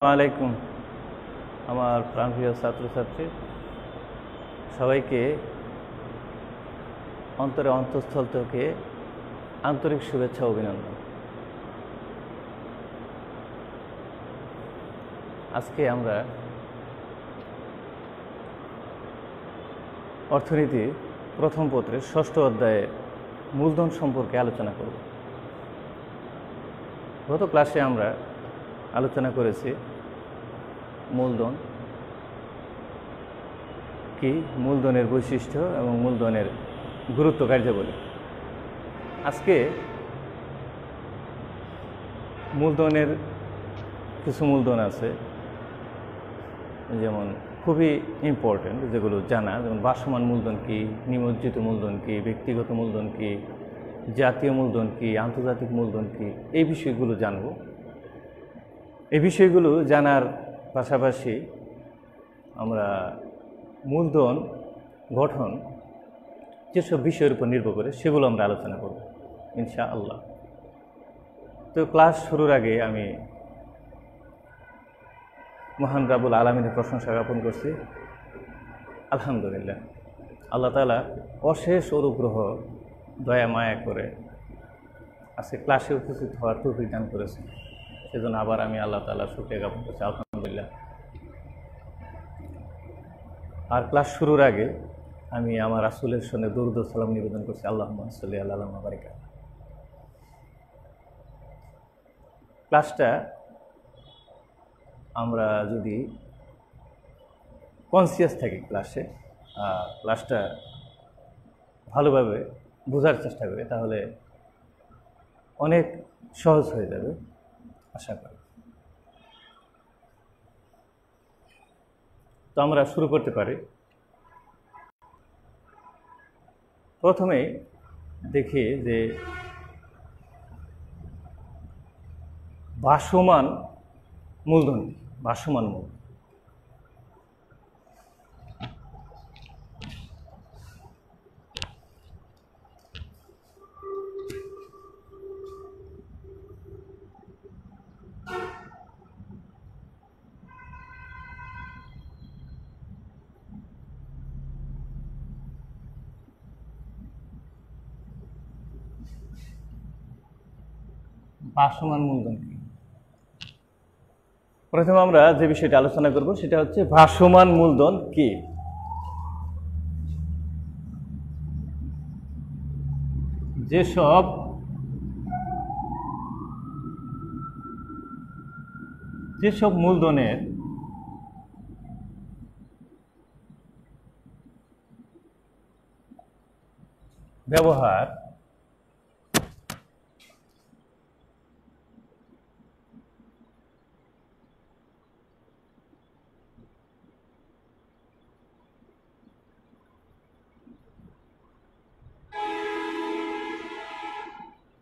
আলাইকুম আমার প্রাণপ্রিয় ছাত্রছাত্রী সবাইকে অন্তরে অন্তঃস্থল থেকে আন্তরিক শুভেচ্ছা অভিনন্দন। আজকে আমরা অর্থনীতি প্রথম পত্রের ৬ষ্ঠ অধ্যায়ের মূলধন সম্পর্কে আলোচনা করব। গত ক্লাসে আমরা আলোচনা করেছি মূলধন কি, মূলধনের বৈশিষ্ট্য এবং মূলধনের গুরুত্ব কার্যাবলী। আজকে মূলধনের কিছু মূলধন আছে যেমন খুবই ইম্পর্টেন্ট, যেগুলো জানা, যেমন ভাসমান মূলধন কি, নিমজ্জিত মূলধন কি, ব্যক্তিগত মূলধন কি, জাতীয় মূলধন কি, আন্তর্জাতিক মূলধন কি, এই বিষয়গুলো জানব। এই বিষয়গুলো জানার পাশাপাশি আমরা মূলধন গঠন যেসব বিষয়ের উপর নির্ভর করে সেগুলো আমরা আলোচনা করব ইনশাআল্লাহ। তো ক্লাস শুরুর আগে আমি মহান রাব্বুল আলামিনের প্রশংসা জ্ঞাপন করছি। আলহামদুলিল্লাহ, আল্লাহ তাআলা অশেষ অনুগ্রহ দয়া মায়া করে আজকে ক্লাসে উপস্থিত হওয়ার তৌফিক দান করেছে। সেজন্য আবার আমি আল্লাহ তাআলার শুকরিয়া জ্ঞাপন করছি, আলহামদুলিল্লাহ। আর ক্লাস শুরুর আগে আমি আমার রাসূলের সঙ্গে দরুদ ও সালাম নিবেদন করছি, আল্লাহুম্মা সাল্লি আলা ওয়া বারিক। ক্লাসটা আমরা যদি কনসিয়াস থাকি ক্লাসটা ভালোভাবে বোঝার চেষ্টা করি, তাহলে অনেক সহজ হয়ে যাবে আশা করি। তো আমরা শুরু করতে পারি। প্রথমে দেখি যে ভাসমান মূলধন, ভাসমান মূলধন ভাসমান মূলধন কি? প্রথমে আমরা যে বিষয়টা আলোচনা করব সেটা হচ্ছে ভাসমান মূলধন কি। যেসব মূলধনের ব্যবহার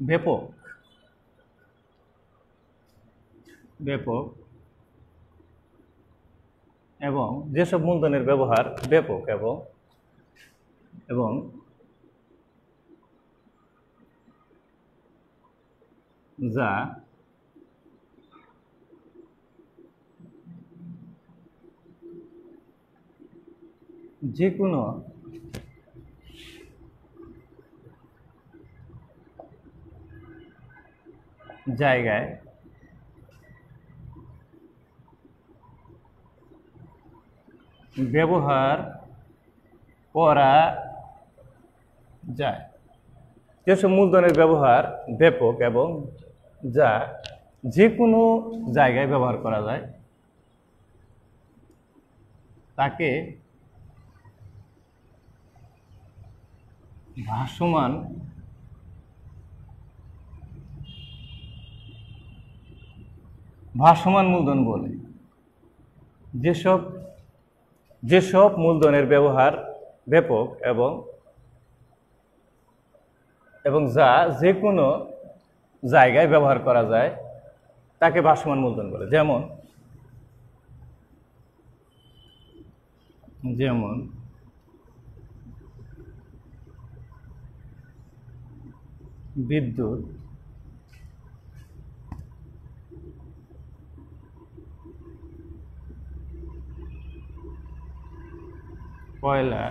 ব্যাপক এবং যেসব মূলধনের ব্যবহার ব্যাপক এবং যা যে কোনো জায়গায় ব্যবহার করা যায়। যেসব মূলধনের ব্যবহার ব্যাপক এবং যা যে কোনো জায়গায় ব্যবহার করা যায় তাকে ভাসমান মূলধন বলে। যেসব মূলধনের ব্যবহার ব্যাপক এবং যা যে কোনো জায়গায় ব্যবহার করা যায় তাকে ভাসমান মূলধন বলে। যেমন বিদ্যুৎ, কয়লা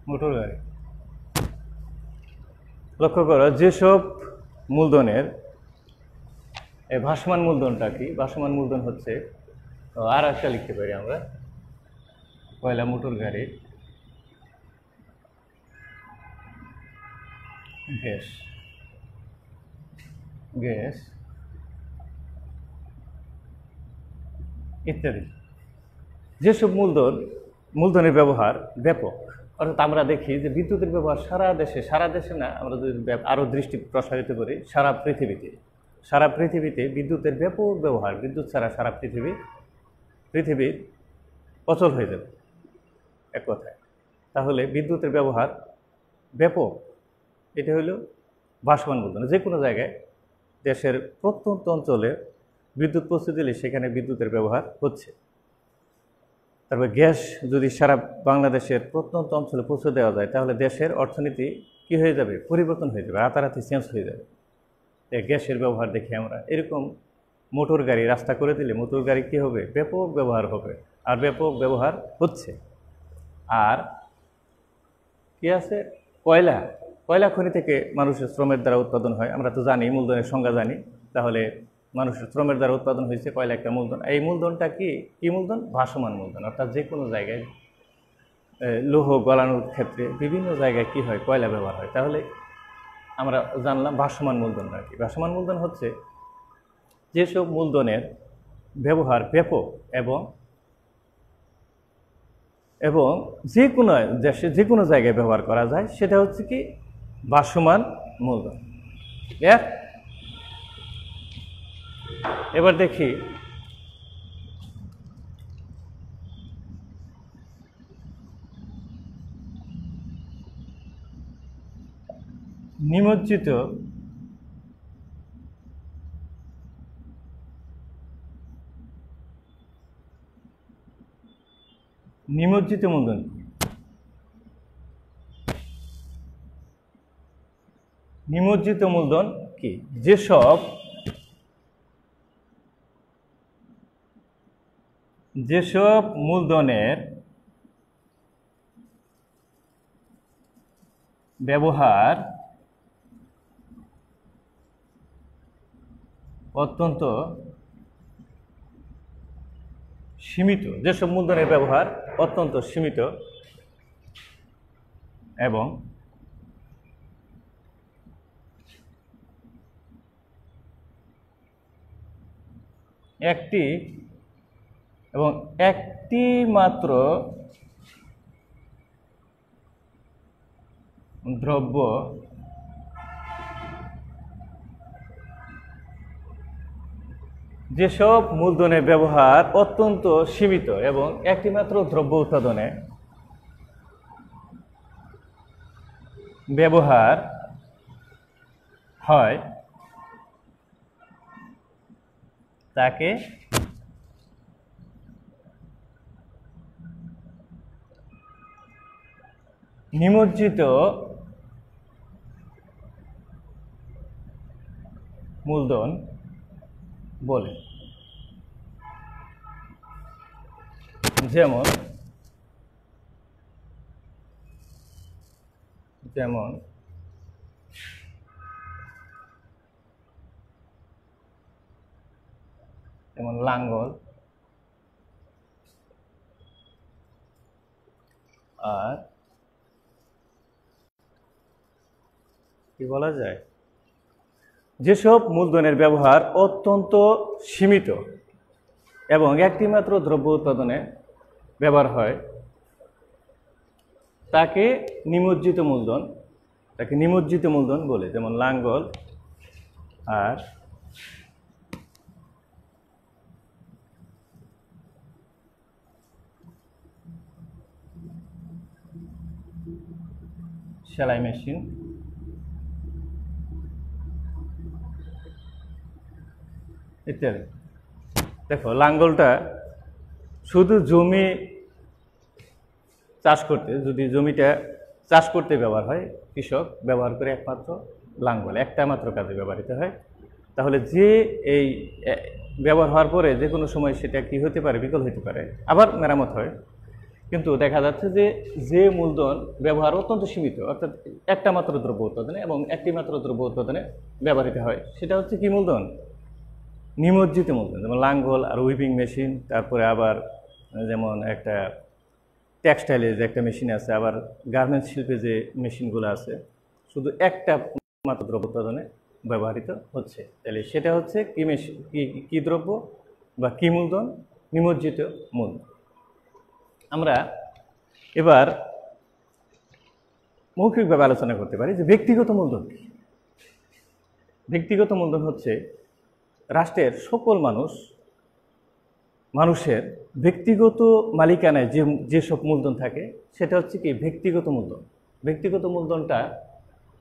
মোটর গাড়ি। লক্ষ্য করো যেসব মূলধনের এই ভাসমান মূলধনটা কি? ভাসমান মূলধন হচ্ছে আর একটা লিখতে পারি আমরা, কয়লা, মোটর গাড়ি, গ্যাস, গ্যাস ইত্যাদি। যেসব মূলধনের ব্যবহার ব্যাপক, অর্থাৎ আমরা দেখি যে বিদ্যুতের ব্যবহার সারা দেশে না, আমরা যদি আরও দৃষ্টি প্রসারিত করি সারা পৃথিবীতে বিদ্যুতের ব্যাপক ব্যবহার। বিদ্যুৎ ছাড়া সারা পৃথিবী অচল হয়ে যাবে এক কথায়। তাহলে বিদ্যুতের ব্যবহার ব্যাপক, এটা হলো ভাসমান মূলধন। যে কোনো জায়গায় দেশের প্রত্যন্ত অঞ্চলে বিদ্যুৎ পৌঁছে দিলে সেখানে বিদ্যুতের ব্যবহার হচ্ছে। তারপর গ্যাস যদি সারা বাংলাদেশের প্রত্যন্ত অঞ্চলে পৌঁছে দেওয়া যায় তাহলে দেশের অর্থনীতি কী হয়ে যাবে? পরিবর্তন হয়ে যাবে, রাতারাতি চেঞ্জ হয়ে যাবে। গ্যাসের ব্যবহার দেখি আমরা। এরকম মোটর গাড়ি রাস্তা করে দিলে মোটর গাড়ি কী হবে? ব্যাপক ব্যবহার হবে, আর ব্যাপক ব্যবহার হচ্ছে। আর কি আছে? কয়লা খনি থেকে মানুষের শ্রমের দ্বারা উৎপাদন হয়। আমরা তো জানি, মূলধনের সংজ্ঞা জানি। তাহলে মানুষের শ্রমের দ্বারা উৎপাদন হয়েছে কয়লা একটা মূলধন। এই মূলধনটা কি মূলধন? ভাসমান মূলধন। অর্থাৎ যে কোনো জায়গায় লৌহ গলানোর ক্ষেত্রে বিভিন্ন জায়গায় কি হয়? কয়লা ব্যবহার হয়। তাহলে আমরা জানলাম ভাসমান মূলধনটা কি। ভাসমান মূলধন হচ্ছে যেসব মূলধনের ব্যবহার ব্যাপক এবং যে কোনো দেশে যে কোনো জায়গায় ব্যবহার করা যায়, সেটা হচ্ছে কি? ভাসমান মূলধন। এবার দেখি নিমজ্জিত মূলধন। নিমজ্জিত মূলধন কি? যেসব মূলধনের ব্যবহার অত্যন্ত সীমিত, যেসব মূলধনের ব্যবহার অত্যন্ত সীমিত এবং একটি মাত্র দ্রব্য যেসব মূলধনের ব্যবহার অত্যন্ত সীমিত এবং একটিমাত্র দ্রব্য উৎপাদনে ব্যবহার হয় তাকে নিমজ্জিত মূলধন বলে। যেমন লাঙ্গল আর কি বলা যায়, যেসব মূলধনের ব্যবহার অত্যন্ত সীমিত এবং একটিমাত্র দ্রব্য উৎপাদনে ব্যবহার হয় তাকে নিমজ্জিত মূলধন বলে। যেমন লাঙ্গল আর সেলাই মেশিন ইত্যাদি। দেখো লাঙ্গলটা শুধু জমি চাষ করতে, যদি জমিটা চাষ করতে ব্যবহার হয়, কৃষক ব্যবহার করে একমাত্র লাঙ্গল, একটা মাত্র কাজে ব্যবহৃত হয়, তাহলে যে এই ব্যবহার হওয়ার পরে যে কোনো সময় সেটা কি হতে পারে, বিকল হতে পারে, আবার মেরামত হয়। কিন্তু দেখা যাচ্ছে যে মূলধন ব্যবহার অত্যন্ত সীমিত, অর্থাৎ একটা মাত্র দ্রব্য উৎপাদনে এবং একটি মাত্র দ্রব্য উৎপাদনে ব্যবহৃত হয়, সেটা হচ্ছে কি মূলধন? নিমজ্জিত মূলধন। যেমন লাঙ্গল আর উইপিং মেশিন, তারপরে আবার যেমন একটা টেক্সটাইলে যে একটা মেশিন আছে, আবার গার্মেন্টস শিল্পে যে মেশিনগুলো আছে, শুধু একটা মাত্র দ্রব্য উৎপাদনে ব্যবহৃত হচ্ছে। তাহলে সেটা হচ্ছে কি মেশিন, কি দ্রব্য বা কি মূলধন? নিমজ্জিত মূলধন। আমরা এবার মৌখিকভাবে আলোচনা করতে পারি যে ব্যক্তিগত মূলধন কি। ব্যক্তিগত মূলধন হচ্ছে রাষ্ট্রের সকল মানুষের ব্যক্তিগত মালিকানায় যেসব মূলধন থাকে, সেটা হচ্ছে কি ব্যক্তিগত মূলধন। ব্যক্তিগত মূলধনটা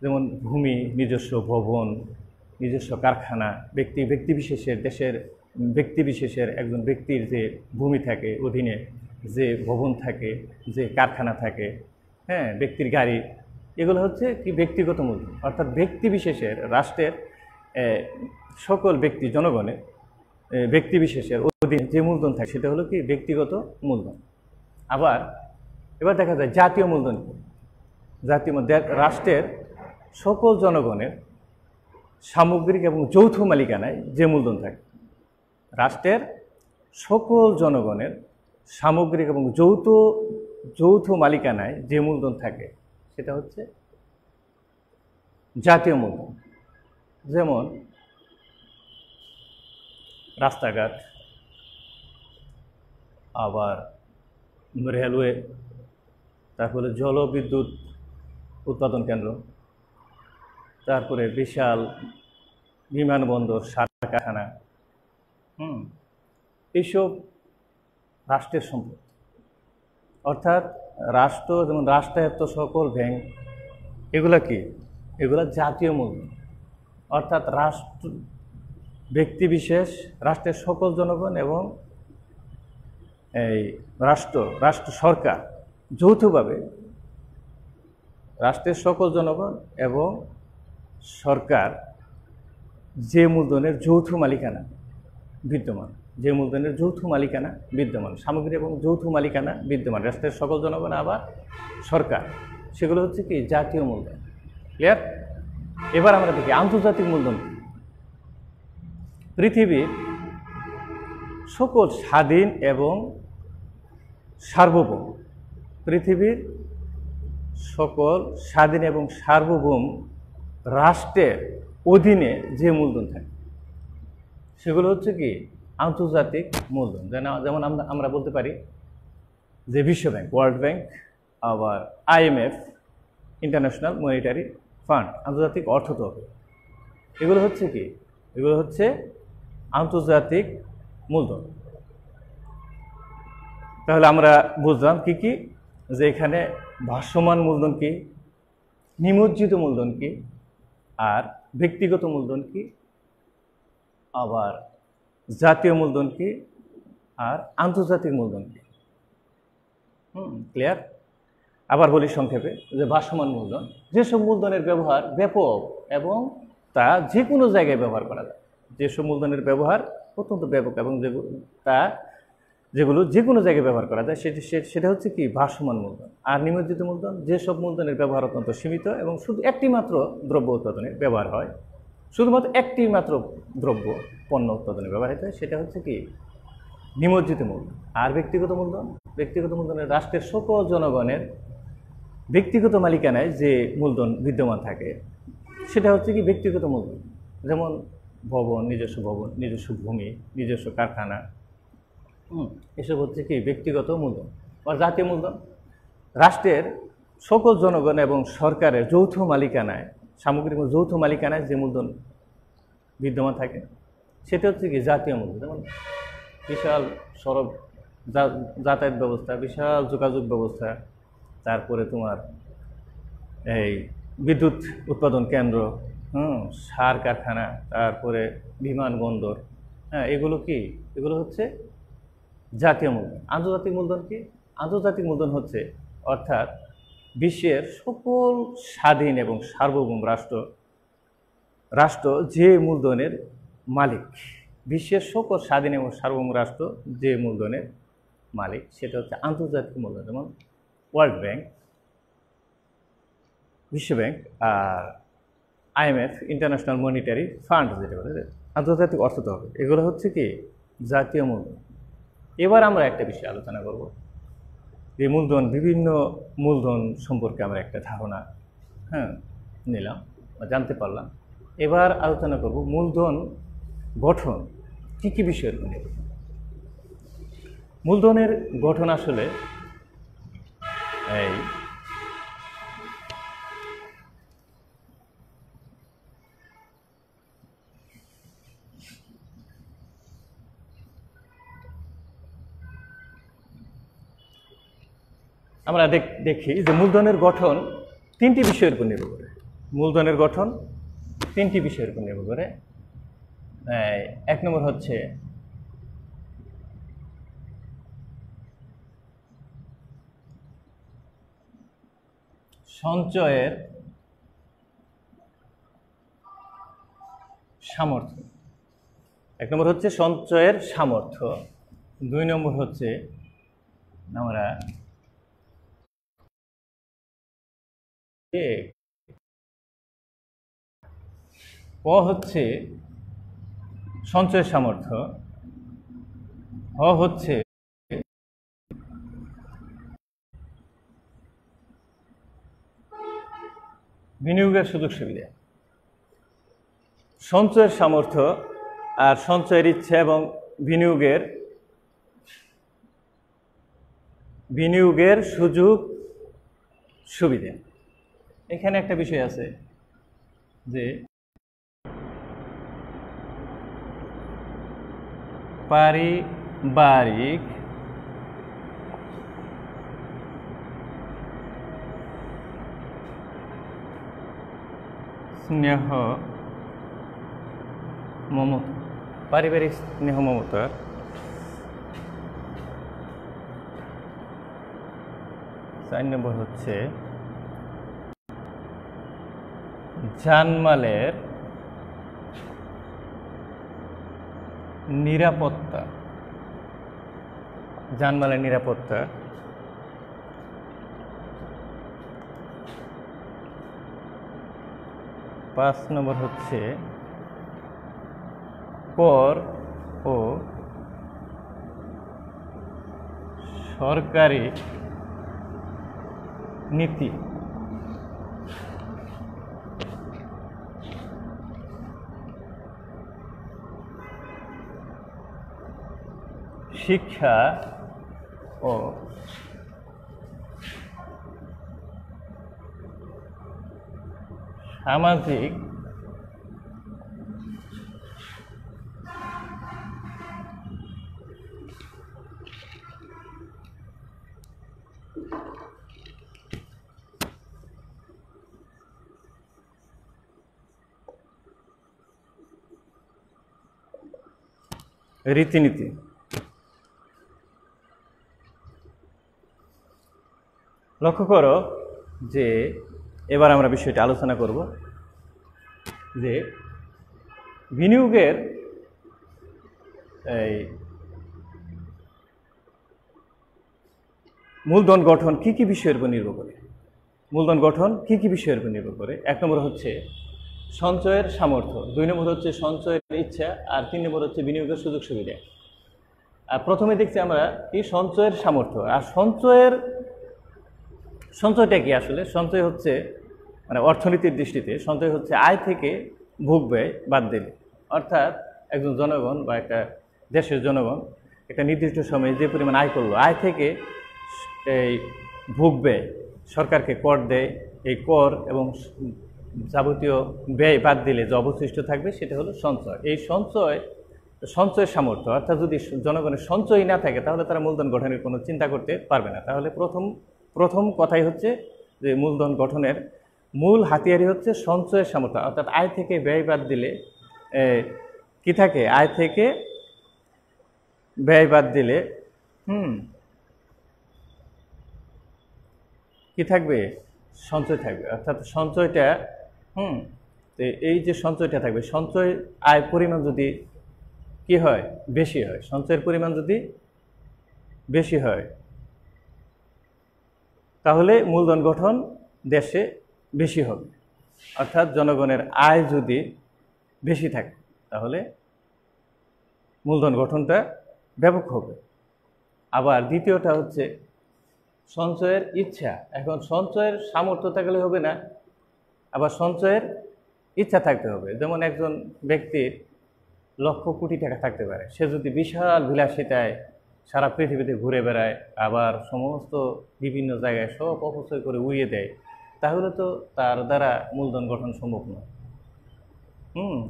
যেমন ভূমি, নিজস্ব ভবন, নিজস্ব কারখানা, ব্যক্তিবিশেষের, দেশের ব্যক্তিবিশেষের একজন ব্যক্তির যে ভূমি থাকে, অধীনে যে ভবন থাকে, যে কারখানা থাকে, হ্যাঁ, ব্যক্তির গাড়ি, এগুলো হচ্ছে কি ব্যক্তিগত মূলধন। অর্থাৎ ব্যক্তিবিশেষের, রাষ্ট্রের সকল ব্যক্তি, জনগণের ব্যক্তিবিশেষের অধীনে যে মূলধন থাকে সেটা হলো কি ব্যক্তিগত মূলধন। আবার এবার দেখা যায় জাতীয় মূলধন কি। জাতীয় রাষ্ট্রের সকল জনগণের সামগ্রিক এবং যৌথ মালিকানায় যে মূলধন থাকে, রাষ্ট্রের সকল জনগণের সামগ্রিক এবং যৌথ মালিকানায় যে মূলধন থাকে সেটা হচ্ছে জাতীয় মূলধন। যেমন রাস্তাঘাট, আবার রেলওয়ে, তারপরে জলবিদ্যুৎ উৎপাদন কেন্দ্র, তারপরে বিশাল বিমানবন্দর, সার কারখানা, এইসব রাষ্ট্রের সম্পদ। অর্থাৎ রাষ্ট্র, যেমন রাষ্ট্রায়ত্ত সকল ব্যাংক, এগুলা কি? এগুলা জাতীয় মূলধন। অর্থাৎ ব্যক্তিবিশেষ, রাষ্ট্রের সকল জনগণ এবং এই রাষ্ট্র সরকার যৌথভাবে, রাষ্ট্রের সকল জনগণ এবং সরকার যে মূলধনের যৌথ মালিকানা বিদ্যমান, সামগ্রিক এবং যৌথ মালিকানা বিদ্যমান, রাষ্ট্রের সকল জনগণ আবার সরকার, সেগুলো হচ্ছে কি জাতীয় মূলধন। ক্লিয়ার? এবার আমরা দেখি আন্তর্জাতিক মূলধন। পৃথিবীর সকল স্বাধীন এবং সার্বভৌম রাষ্ট্রের অধীনে যে মূলধন থাকে সেগুলো হচ্ছে কি আন্তর্জাতিক মূলধন। যেমন আমরা বলতে পারি যে বিশ্ব ব্যাংক, ওয়ার্ল্ড ব্যাংক, আবার IMF, ইন্টারন্যাশনাল মনিটারি ফান্ড, আন্তর্জাতিক অর্থ তহবিল, এগুলো হচ্ছে কি? এগুলো হচ্ছে আন্তর্জাতিক মূলধন। তাহলে আমরা বুঝলাম কি কি, যে এখানে ভাসমান মূলধন কি, নিমজ্জিত মূলধন কি, আর ব্যক্তিগত মূলধন কি, আবার জাতীয় মূলধন কি, আর আন্তর্জাতিক মূলধন কি। ক্লিয়ার? আবার বলি সংক্ষেপে যে ভাসমান মূলধন, যেসব মূলধনের ব্যবহার ব্যাপক এবং তা যে কোনো জায়গায় ব্যবহার করা যায়, যেসব মূলধনের ব্যবহার অত্যন্ত ব্যাপক এবং যেগুলো যে কোনো জায়গায় ব্যবহার করা যায় সেটা হচ্ছে কি ভাসমান মূলধন। আর নিমজ্জিত মূলধন, যেসব মূলধনের ব্যবহার অত্যন্ত সীমিত এবং শুধু একটি মাত্র দ্রব্য উৎপাদনে ব্যবহার হয়, শুধুমাত্র একটি মাত্র দ্রব্য পণ্য উৎপাদনে ব্যবহৃত হয়, সেটা হচ্ছে কি নিমজ্জিত মূলধন। আর ব্যক্তিগত মূলধনের রাষ্ট্রের সকল জনগণের ব্যক্তিগত মালিকানায় যে মূলধন বিদ্যমান থাকে সেটা হচ্ছে কি ব্যক্তিগত মূলধন। যেমন নিজস্ব ভূমি, নিজস্ব কারখানা, এসব হচ্ছে কি ব্যক্তিগত মূলধন। আর জাতীয় মূলধন, রাষ্ট্রের সকল জনগণ এবং সরকারের যৌথ মালিকানায়, সামগ্রিক যৌথ মালিকানায় যে মূলধন বিদ্যমান থাকে সেটা হচ্ছে কি জাতীয় মূলধন। যেমন বিশাল সড়ক যাতায়াত ব্যবস্থা, বিশাল যোগাযোগ ব্যবস্থা, তারপরে তোমার এই বিদ্যুৎ উৎপাদন কেন্দ্র, সার কারখানা, তারপরে বিমানবন্দর, এগুলো কি? এগুলো হচ্ছে জাতীয় মূলধন। আন্তর্জাতিক মূলধন কি? আন্তর্জাতিক মূলধন হচ্ছে অর্থাৎ বিশ্বের সকল স্বাধীন এবং সার্বভৌম রাষ্ট্র যে মূলধনের মালিক, বিশ্বের সকল স্বাধীন এবং সার্বভৌম রাষ্ট্র যে মূলধনের মালিক, সেটা হচ্ছে আন্তর্জাতিক মূলধন, যেমন ওয়ার্ল্ড ব্যাংক, বিশ্বব্যাংক, আর IMF, ইন্টারন্যাশনাল মনিটারি ফান্ড, যেটা বলে আন্তর্জাতিক অর্থ তহবিল, এগুলো হচ্ছে কি জাতীয় মূলধন। এবার আমরা একটা বিষয় আলোচনা করব, যে মূলধন, বিভিন্ন মূলধন সম্পর্কে আমরা একটা ধারণা নিলাম বা জানতে পারলাম। এবার আলোচনা করব মূলধন গঠন কী কী বিষয়ের উপর নির্ভর। মূলধনের গঠন আসলে এই আমরা দেখি যে মূলধনের গঠন তিনটি বিষয়ের উপর নির্ভর করে। মূলধনের গঠন তিনটি বিষয়ের উপর নির্ভর করে। এক নম্বর হচ্ছে সঞ্চয়ের সামর্থ্য। এক নম্বর হচ্ছে সঞ্চয়ের সামর্থ্য। দুই নম্বর হচ্ছে আমরা ক হচ্ছে সঞ্চয়ের সামর্থ্য, হ হচ্ছে বিনিয়োগের সুযোগ সুবিধা। সঞ্চয়ের সামর্থ্য আর সঞ্চয়ের ইচ্ছা এবং বিনিয়োগের সুযোগ সুবিধা। এখানে একটা বিষয় আছে যে পারিবারিক স্নেহ মমতা, পারিবারিক স্নেহ মমতার চার নম্বর হচ্ছে জানমালের নিরাপত্তা। জানমালের নিরাপত্তা। পাঁচ নম্বর হচ্ছে কর ও সরকারি নীতি। শিক্ষা ও সামাজিক রীতিনীতি। লক্ষ্য করো যে এবার আমরা বিষয়টা আলোচনা করব যে বিনিয়োগের এই মূলধন গঠন কি কি বিষয়ের উপর নির্ভর করে। মূলধন গঠন কি কি বিষয়ের উপর নির্ভর করে? এক নম্বর হচ্ছে সঞ্চয়ের সামর্থ্য, দুই নম্বর হচ্ছে সঞ্চয়ের ইচ্ছা, আর তিন নম্বর হচ্ছে বিনিয়োগের সুযোগ সুবিধা। আর প্রথমে দেখছি আমরা কি সঞ্চয়ের সামর্থ্য। আর সঞ্চয়টা কি আসলে? সঞ্চয় হচ্ছে মানে অর্থনীতির দৃষ্টিতে সঞ্চয় হচ্ছে আয় থেকে ভোগ ব্যয় বাদ দিলে, অর্থাৎ একজন জনগণ বা একটা দেশের জনগণ একটা নির্দিষ্ট সময়ে যে পরিমাণ আয় করলো, আয় থেকে এই ভোগ ব্যয় সরকারকে কর দেয়, এই কর এবং যাবতীয় ব্যয় বাদ দিলে যে অবশিষ্ট থাকবে সেটা হলো সঞ্চয়। এই সঞ্চয়ের সামর্থ্য, অর্থাৎ যদি জনগণের সঞ্চয় না থাকে তাহলে তারা মূলধন গঠনের কোনো চিন্তা করতে পারবে না। তাহলে প্রথম কথাই হচ্ছে যে মূলধন গঠনের মূল হাতিয়ারই হচ্ছে সঞ্চয়ের সামর্থ্য, অর্থাৎ আয় থেকে ব্যয় বাদ দিলে কি থাকে? আয় থেকে ব্যয় বাদ দিলে কি থাকবে? সঞ্চয় থাকবে। অর্থাৎ সঞ্চয়টা তো এই যে সঞ্চয়টা থাকবে, সঞ্চয় আয় পরিমাণ যদি কি হয়? বেশি হয়। সঞ্চয়ের পরিমাণ যদি বেশি হয় তাহলে মূলধন গঠন দেশে বেশি হবে। অর্থাৎ জনগণের আয় যদি বেশি থাকে তাহলে মূলধন গঠনটা ব্যাপক হবে। আবার দ্বিতীয়টা হচ্ছে সঞ্চয়ের ইচ্ছা। এখন সঞ্চয়ের সামর্থ্য থাকলে হবে না, আবার সঞ্চয়ের ইচ্ছা থাকতে হবে। যেমন একজন ব্যক্তির লক্ষ কোটি টাকা থাকতে পারে, সে যদি বিশাল বিলাসিতায় সারা পৃথিবীতে ঘুরে বেড়ায়, আবার সমস্ত বিভিন্ন জায়গায় সব অপচয় করে উড়িয়ে দেয়, তাহলে তো তার দ্বারা মূলধন গঠন সম্ভব নয়।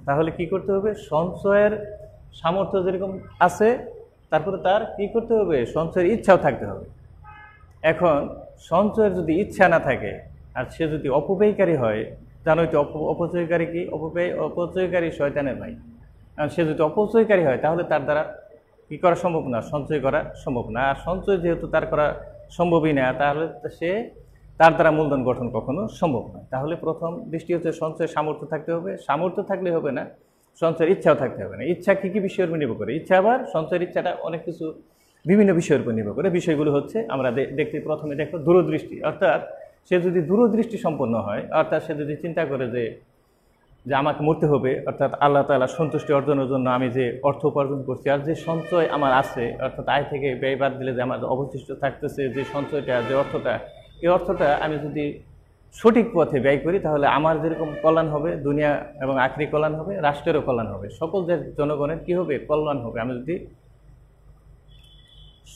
তাহলে কি করতে হবে? সঞ্চয়ের সামর্থ্য যেরকম আছে, তারপরে তার কি করতে হবে? সঞ্চয়ের ইচ্ছাও থাকতে হবে। এখন সঞ্চয়ের যদি ইচ্ছা না থাকে আর সে যদি অপব্যয়কারী হয়, জানোই তো অপচয়কারী কি? অপচয়কারী শয়তানের ভাই। আর সে যদি অপচয়কারী হয় তাহলে তার দ্বারা কি করা সম্ভব না? সঞ্চয় করা সম্ভব না। আর সঞ্চয় যেহেতু তার করা সম্ভবই না, তাহলে সে তার দ্বারা মূলধন গঠন কখনো সম্ভব নয়। তাহলে প্রথম দৃষ্টি হচ্ছে সঞ্চয়ের সামর্থ্য থাকতে হবে। সামর্থ্য থাকলে হবে না, সঞ্চয়ের ইচ্ছাও থাকতে হবে না। ইচ্ছা কী কী বিষয়ের উপর নির্ভর করে? ইচ্ছা আবার সঞ্চয়ের ইচ্ছাটা অনেক কিছু বিভিন্ন বিষয়ের উপর নির্ভর করে। বিষয়গুলো হচ্ছে আমরা দেখতে প্রথমে দেখো দূরদৃষ্টি। অর্থাৎ সে যদি দূরদৃষ্টি সম্পন্ন হয়, অর্থাৎ সে যদি চিন্তা করে যে আমাকে মরতে হবে, অর্থাৎ আল্লাহ তাআলা সন্তুষ্টি অর্জনের জন্য আমি যে অর্থ উপার্জন করছি আর যে সঞ্চয় আমার আছে, অর্থাৎ আয় থেকে ব্যয় বাদ দিলে যে আমার অবশিষ্ট থাকতেছে যে সঞ্চয়টা, যে অর্থটা, এই অর্থটা আমি যদি সঠিক পথে ব্যয় করি তাহলে আমার যেরকম কল্যাণ হবে, দুনিয়া এবং আখিরাত কল্যাণ হবে, রাষ্ট্রেরও কল্যাণ হবে, সকল জনগণের কি হবে? কল্যাণ হবে, আমি যদি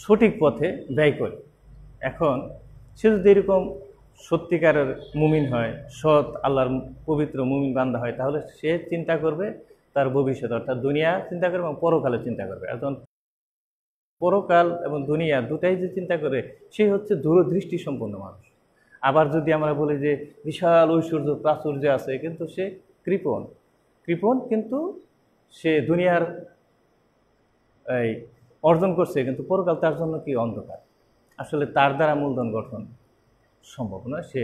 সঠিক পথে ব্যয় করি। এখন সে যদি এরকম সত্যিকারের মুমিন হয়, সৎ আল্লাহর পবিত্র মুমিন বান্দা হয়, তাহলে সে চিন্তা করবে তার ভবিষ্যৎ, অর্থাৎ দুনিয়া চিন্তা করবে এবং পরকালে চিন্তা করবে। এখন পরকাল এবং দুনিয়া দুটাই যে চিন্তা করে, সে হচ্ছে দূরদৃষ্টি সম্পন্ন মানুষ। আবার যদি আমরা বলি যে বিশাল ঐশ্বর্য প্রাচুর্য আছে, কিন্তু সে কৃপণ, কিন্তু সে দুনিয়ার এই অর্জন করছে, কিন্তু পরকাল তার জন্য কি? অন্ধকার। আসলে তার দ্বারা মূলধন গঠন সম্ভব নয়, সে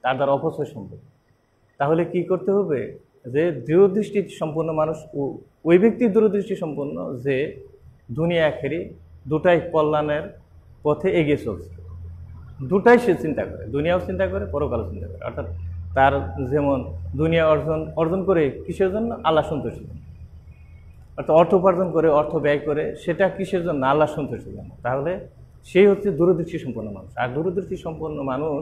তার দ্বারা অপচয় সম্ভব। তাহলে কি করতে হবে? যে দূরদৃষ্টি সম্পন্ন মানুষ, ওই ব্যক্তি দূরদৃষ্টি সম্পন্ন যে দুনিয়া আখেরি দুটাই কল্যাণের পথে এগিয়ে চলছে, দুটাই সে চিন্তা করে, দুনিয়াও চিন্তা করে, পরকালও চিন্তা করে। অর্থাৎ তার যেমন দুনিয়া অর্জন করে কিসের জন্য? আল্লাহ সন্তুষ্টির জন্য। অর্থাৎ অর্থ উপার্জন করে, অর্থ ব্যয় করে, সেটা কিসের জন্য? আল্লাহ সন্তুষ্টির জন্য। তাহলে সেই হচ্ছে দূরদৃষ্টি সম্পন্ন মানুষ। আর দূরদৃষ্টি সম্পন্ন মানুষ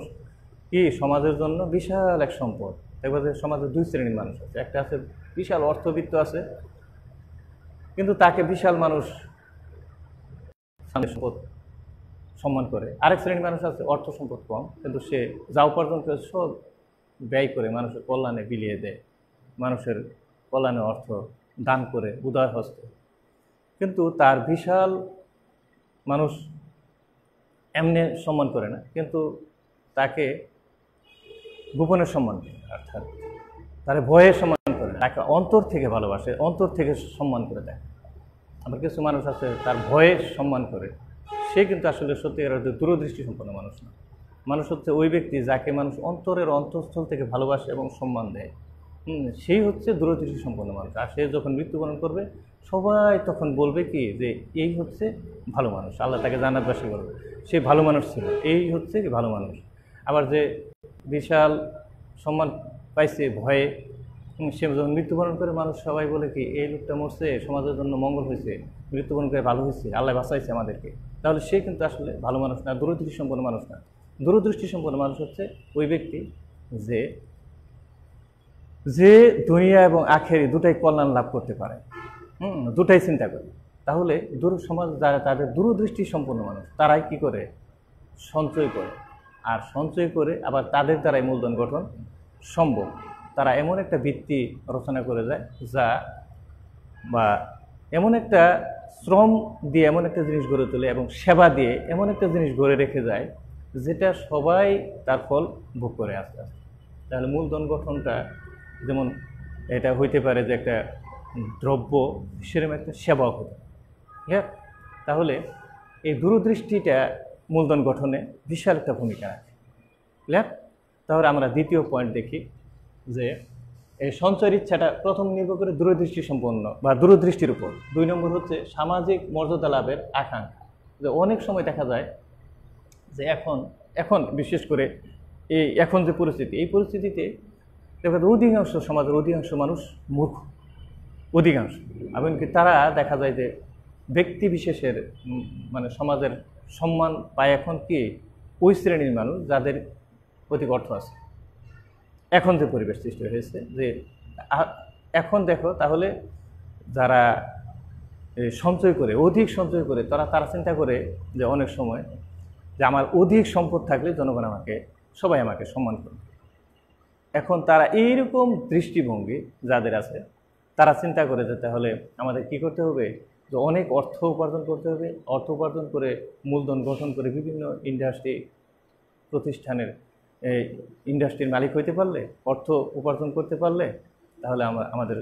কি? সমাজের জন্য বিশাল এক সম্পদ। এবার সমাজে দুই শ্রেণীর মানুষ আছে। একটা আছে বিশাল অর্থবিত্ত আছে, কিন্তু তাকে বিশাল মানুষ সম্পদ সম্মান করে। আরেক শ্রেণীর মানুষ আছে অর্থ সম্পদ কম, কিন্তু সে যা উপার্জন করে সব ব্যয় করে মানুষের কল্যাণে বিলিয়ে দেয়, মানুষের কল্যাণে অর্থ দান করে উদার হস্তে। কিন্তু তার বিশাল মানুষ এমনি সম্মান করে না, কিন্তু তাকে গোপনে সম্মান করে, অর্থাৎ তার ভয়ে সম্মান করে, তাকে অন্তর থেকে ভালোবাসে, অন্তর থেকে সম্মান করে দেয়। আবার কিছু মানুষ আছে তার ভয়ে সম্মান করে, সে কিন্তু আসলে সত্যিকার অর্থে দূরদৃষ্টি সম্পন্ন মানুষ না। মানুষ হচ্ছে ওই ব্যক্তি যাকে মানুষ অন্তরের অন্তঃস্থল থেকে ভালোবাসে এবং সম্মান দেয়, সেই হচ্ছে দূরদৃষ্টি সম্পন্ন মানুষ। আর সে যখন মৃত্যুবরণ করবে, সবাই তখন বলবে কি? যে এই হচ্ছে ভালো মানুষ, আল্লাহ তাকে জান্নাতবাসী করবে, সে ভালো মানুষ ছিল, এই হচ্ছে ভালো মানুষ। আবার যে বিশাল সম্মান পাইছে ভয়ে, সে যখন মৃত্যুবরণ করে, মানুষ সবাই বলে কি? এই লোকটা মরছে, সমাজের জন্য মঙ্গল হয়েছে, মৃত্যুবরণ করে ভালো হয়েছে, আল্লাহ বাঁচাইছে আমাদেরকে। তাহলে সে কিন্তু আসলে ভালো মানুষ না, দূরদৃষ্টি সম্পন্ন মানুষ না। দূরদৃষ্টি সম্পন্ন মানুষ হচ্ছে ওই ব্যক্তি যে দুনিয়া এবং আখেরি দুটাই কল্যাণ লাভ করতে পারে, দুটাই চিন্তা করে। তাহলে সমাজ যারা তাদের দূরদৃষ্টি সম্পন্ন মানুষ, তারাই কি করে? সঞ্চয় করে। আর সঞ্চয় করে আবার তাদের দ্বারাই মূলধন গঠন সম্ভব। তারা এমন একটা ভিত্তি রচনা করে যায়, যা বা এমন একটা শ্রম দিয়ে এমন একটা জিনিস গড়ে তোলে এবং সেবা দিয়ে এমন একটা জিনিস গড়ে রেখে যায়, যেটা সবাই তার ফল ভোগ করে আস্তে আস্তে। তাহলে মূলধন গঠনটা যেমন এটা হইতে পারে যে একটা দ্রব্য, সেরকম একটা সেবাও হতে পারে। হ্যাঁ, তাহলে এই দূরদৃষ্টিটা মূলধন গঠনে বিশাল একটা ভূমিকা রাখে। ক্লিয়ার? তাহলে আমরা দ্বিতীয় পয়েন্ট দেখি যে এই সঞ্চয়ের ইচ্ছাটা প্রথম নির্ভর করে দূরদৃষ্টি সম্পন্ন বা দূরদৃষ্টির উপর। 2 নম্বর হচ্ছে সামাজিক মর্যাদা লাভের আকাঙ্ক্ষা। যে অনেক সময় দেখা যায় যে এখন বিশেষ করে এখন যে পরিস্থিতি, এই পরিস্থিতিতে দেখা যায় অধিকাংশ সমাজের অধিকাংশ মানুষ মূর্খ, অধিকাংশ। এমনকি তারা দেখা যায় যে ব্যক্তি বিশেষের মানে সমাজের সম্মান পায় এখন কি ওই শ্রেণীর মানুষ যাদের অধিক অর্থ আছে। এখন যে পরিবেশ সৃষ্টি হয়েছে যে এখন দেখো তাহলে যারা সঞ্চয় করে, অধিক সঞ্চয় করে, তারা চিন্তা করে যে অনেক সময় যে আমার অধিক সম্পদ থাকলে জনগণ সবাই আমাকে সম্মান করবে। এখন তারা এইরকম দৃষ্টিভঙ্গি যাদের আছে তারা চিন্তা করে যে তাহলে আমাদের কি করতে হবে, যে অনেক অর্থ উপার্জন করতে হবে। অর্থ উপার্জন করে মূলধন গঠন করে বিভিন্ন ইন্ডাস্ট্রি প্রতিষ্ঠানের ইন্ডাস্ট্রির মালিক হইতে পারলে, অর্থ উপার্জন করতে পারলে তাহলে আমাদের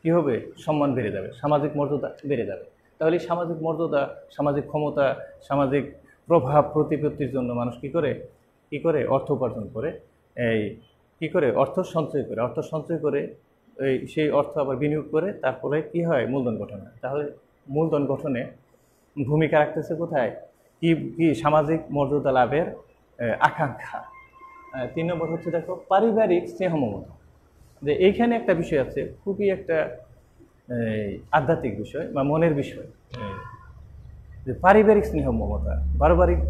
কি হবে, সম্মান বেড়ে যাবে, সামাজিক মর্যাদা বেড়ে যাবে। তাহলে এই সামাজিক মর্যাদা, সামাজিক ক্ষমতা, সামাজিক প্রভাব প্রতিপত্তির জন্য মানুষ কি করে অর্থ উপার্জন করে, অর্থ সঞ্চয় করে সেই অর্থ আবার বিনিয়োগ করে, তারপরে কি হয়, মূলধন গঠন হয়। তাহলে মূলধন গঠনে ভূমিকা রাখতেছে কোথায়, কি সামাজিক মর্যাদা লাভের আকাঙ্ক্ষা। 3 নম্বর হচ্ছে দেখো পারিবারিক স্নেহ মমতা। যে এইখানে একটা বিষয় আছে, খুবই একটা আধ্যাত্মিক বিষয় বা মনের বিষয়, যে পারিবারিক স্নেহ মমতা,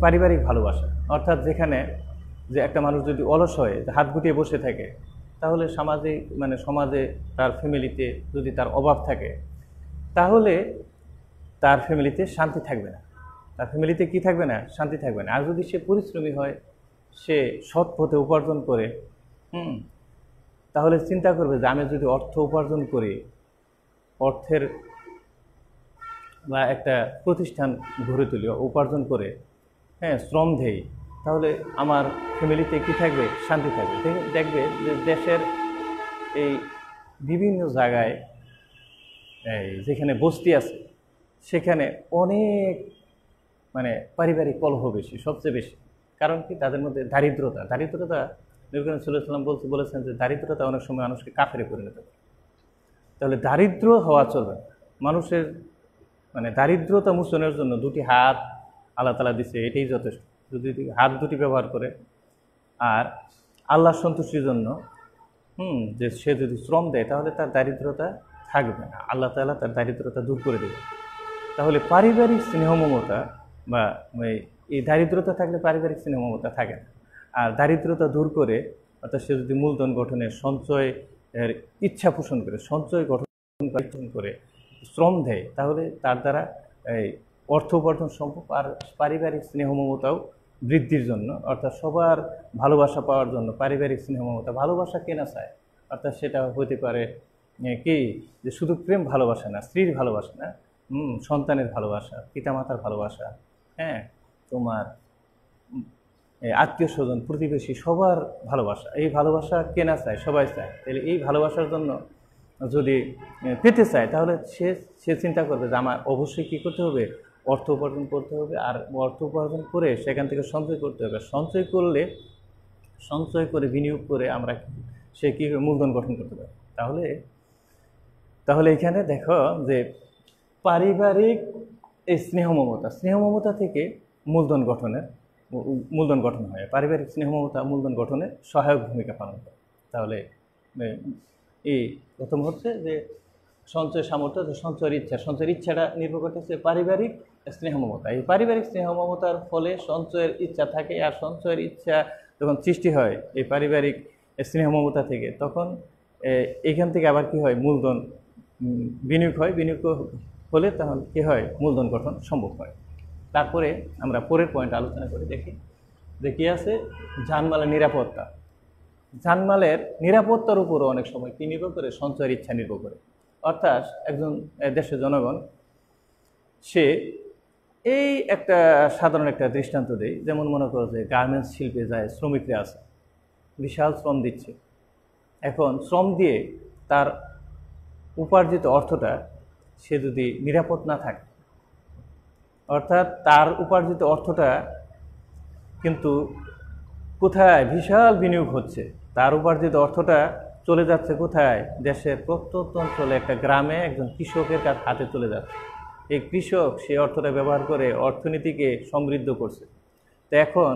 পারিবারিক ভালোবাসা। অর্থাৎ যেখানে যে একটা মানুষ যদি অলস হয়, হাত গুটিয়ে বসে থাকে, তাহলে সমাজে তার ফ্যামিলিতে যদি তার অভাব থাকে, তাহলে তার ফ্যামিলিতে শান্তি থাকবে না। তার ফ্যামিলিতে কি থাকবে না, শান্তি থাকবে না। আর যদি সে পরিশ্রমী হয়, সে সৎ পথে উপার্জন করে, তাহলে চিন্তা করবে যে আমি যদি অর্থ উপার্জন করি, অর্থের বা একটা প্রতিষ্ঠান গড়ে তুলি, উপার্জন করে শ্রম দেই, তাহলে আমার ফ্যামিলিতে কি থাকবে, শান্তি থাকবে। দেখবে যে দেশের এই বিভিন্ন জায়গায় যেখানে বস্তি আছে, সেখানে অনেক পারিবারিক কলহ বেশি, সবচেয়ে বেশি। কারণ কি, তাদের মধ্যে দারিদ্রতা নবী করিম সাল্লাল্লাহু আলাইহি ওয়াসাল্লাম বলেছেন যে দারিদ্রতা অনেক সময় মানুষকে কাফেরে পরিণত করে। তাহলে দারিদ্র হওয়া চলবে না। মানুষের দারিদ্রতা মোচনের জন্য 2টি হাত আল্লাহ তাআলা দিচ্ছে, এটাই যথেষ্ট। যদি হাত 2টি ব্যবহার করে আর আল্লাহর সন্তুষ্টির জন্য যে সে যদি শ্রম দেয়, তাহলে তার দারিদ্রতা থাকবে না, আল্লাহ তাআলা তার দারিদ্রতা দূর করে দেবে। তাহলে পারিবারিক স্নেহ মমতা বা এই দারিদ্রতা থাকলে পারিবারিক স্নেহ মমতা থাকে না। আর দারিদ্রতা দূর করে, অর্থাৎ সে যদি মূলধন গঠনে সঞ্চয়ের ইচ্ছা পোষণ করে, সঞ্চয় গঠন করে শ্রম দেয়, তাহলে তার দ্বারা এই অর্থ উপার্জন সম্ভব। আর পারিবারিক স্নেহ মমতাও বৃদ্ধির জন্য, অর্থাৎ সবার ভালোবাসা পাওয়ার জন্য পারিবারিক স্নেহ মমতা, ভালোবাসা কেনা চায়। অর্থাৎ সেটা হতে পারে কি, যে শুধু প্রেম ভালোবাসা না, স্ত্রীর ভালোবাসা না, সন্তানের ভালোবাসা, পিতামাতার ভালোবাসা, তোমার আত্মীয় স্বজন, প্রতিবেশী, সবার ভালোবাসা। এই ভালোবাসা কেনা চায়, সবাই চায়। তাহলে এই ভালোবাসার জন্য যদি পেতে চায়, তাহলে সে চিন্তা করবে যে আমার অবশ্যই কী করতে হবে, অর্থ উপার্জন করতে হবে। আর অর্থ উপার্জন করে সেখান থেকে সঞ্চয় করতে হবে। সঞ্চয় করে বিনিয়োগ করে আমরা সে কী মূলধন গঠন করতে পারে। তাহলে এখানে দেখো যে পারিবারিক এই স্নেহ মমতা থেকে মূলধন গঠন হয়। পারিবারিক স্নেহ মমতা মূলধন গঠনে সহায়ক ভূমিকা পালন করে। তাহলে এই প্রথম হচ্ছে যে সঞ্চয় সামর্থ্য, সঞ্চয়ের ইচ্ছাটা নির্ভর করতেছে পারিবারিক স্নেহ মমতা। এই পারিবারিক স্নেহ মমতার ফলে সঞ্চয়ের ইচ্ছা থাকে। আর সঞ্চয়ের ইচ্ছা যখন সৃষ্টি হয় এই পারিবারিক স্নেহ মমতা থেকে, তখন এখান থেকে আবার কি হয়, মূলধন বিনিয়োগ হয়। বিনিয়োগ হলে তখন কী হয়, মূলধন গঠন সম্ভব হয়। তারপরে আমরা পরের পয়েন্ট আলোচনা করে দেখি যে কী আছে, জানমালের নিরাপত্তা। জানমালের নিরাপত্তার উপরও অনেক সময় কী নির্ভর করে, সঞ্চয়ের ইচ্ছা নির্ভর করে। অর্থাৎ একজন দেশের জনগণ, সে এই একটা সাধারণ একটা দৃষ্টান্ত দেয়। যেমন মনে করো যে গার্মেন্টস শিল্পে যায় শ্রমিকরা আছে, বিশাল শ্রম দিচ্ছে। এখন শ্রম দিয়ে তার উপার্জিত অর্থটা সে যদি নিরাপদ না থাকে, অর্থাৎ তার উপার্জিত অর্থটা কিন্তু কোথায় বিশাল বিনিয়োগ হচ্ছে, তার উপার্জিত অর্থটা চলে যাচ্ছে কোথায়? দেশের প্রত্যন্ত অঞ্চলে একটা গ্রামে একজন কৃষকের হাতে চলে যাচ্ছে। এই কৃষক সেই অর্থটা ব্যবহার করে অর্থনীতিকে সমৃদ্ধ করছে। তো এখন